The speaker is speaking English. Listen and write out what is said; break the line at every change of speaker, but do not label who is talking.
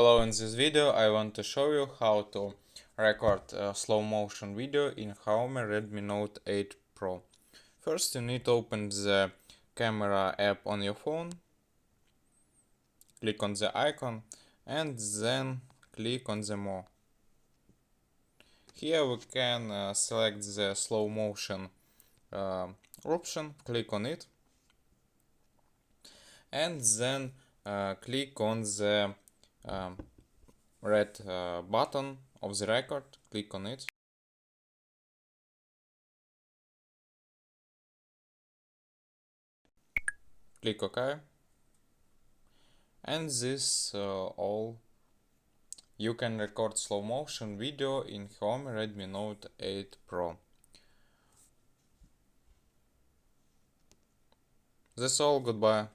Hello, in this video I want to show you how to record slow motion video in Xiaomi Redmi Note 8 Pro. First you need to open the camera app on your phone, click on the icon and then click on the more. Here we can select the slow motion option, click on it and then click on the red button of the record, click on it. Click OK. And this all. You can record slow motion video in Xiaomi Redmi Note 8 Pro. That's all, goodbye.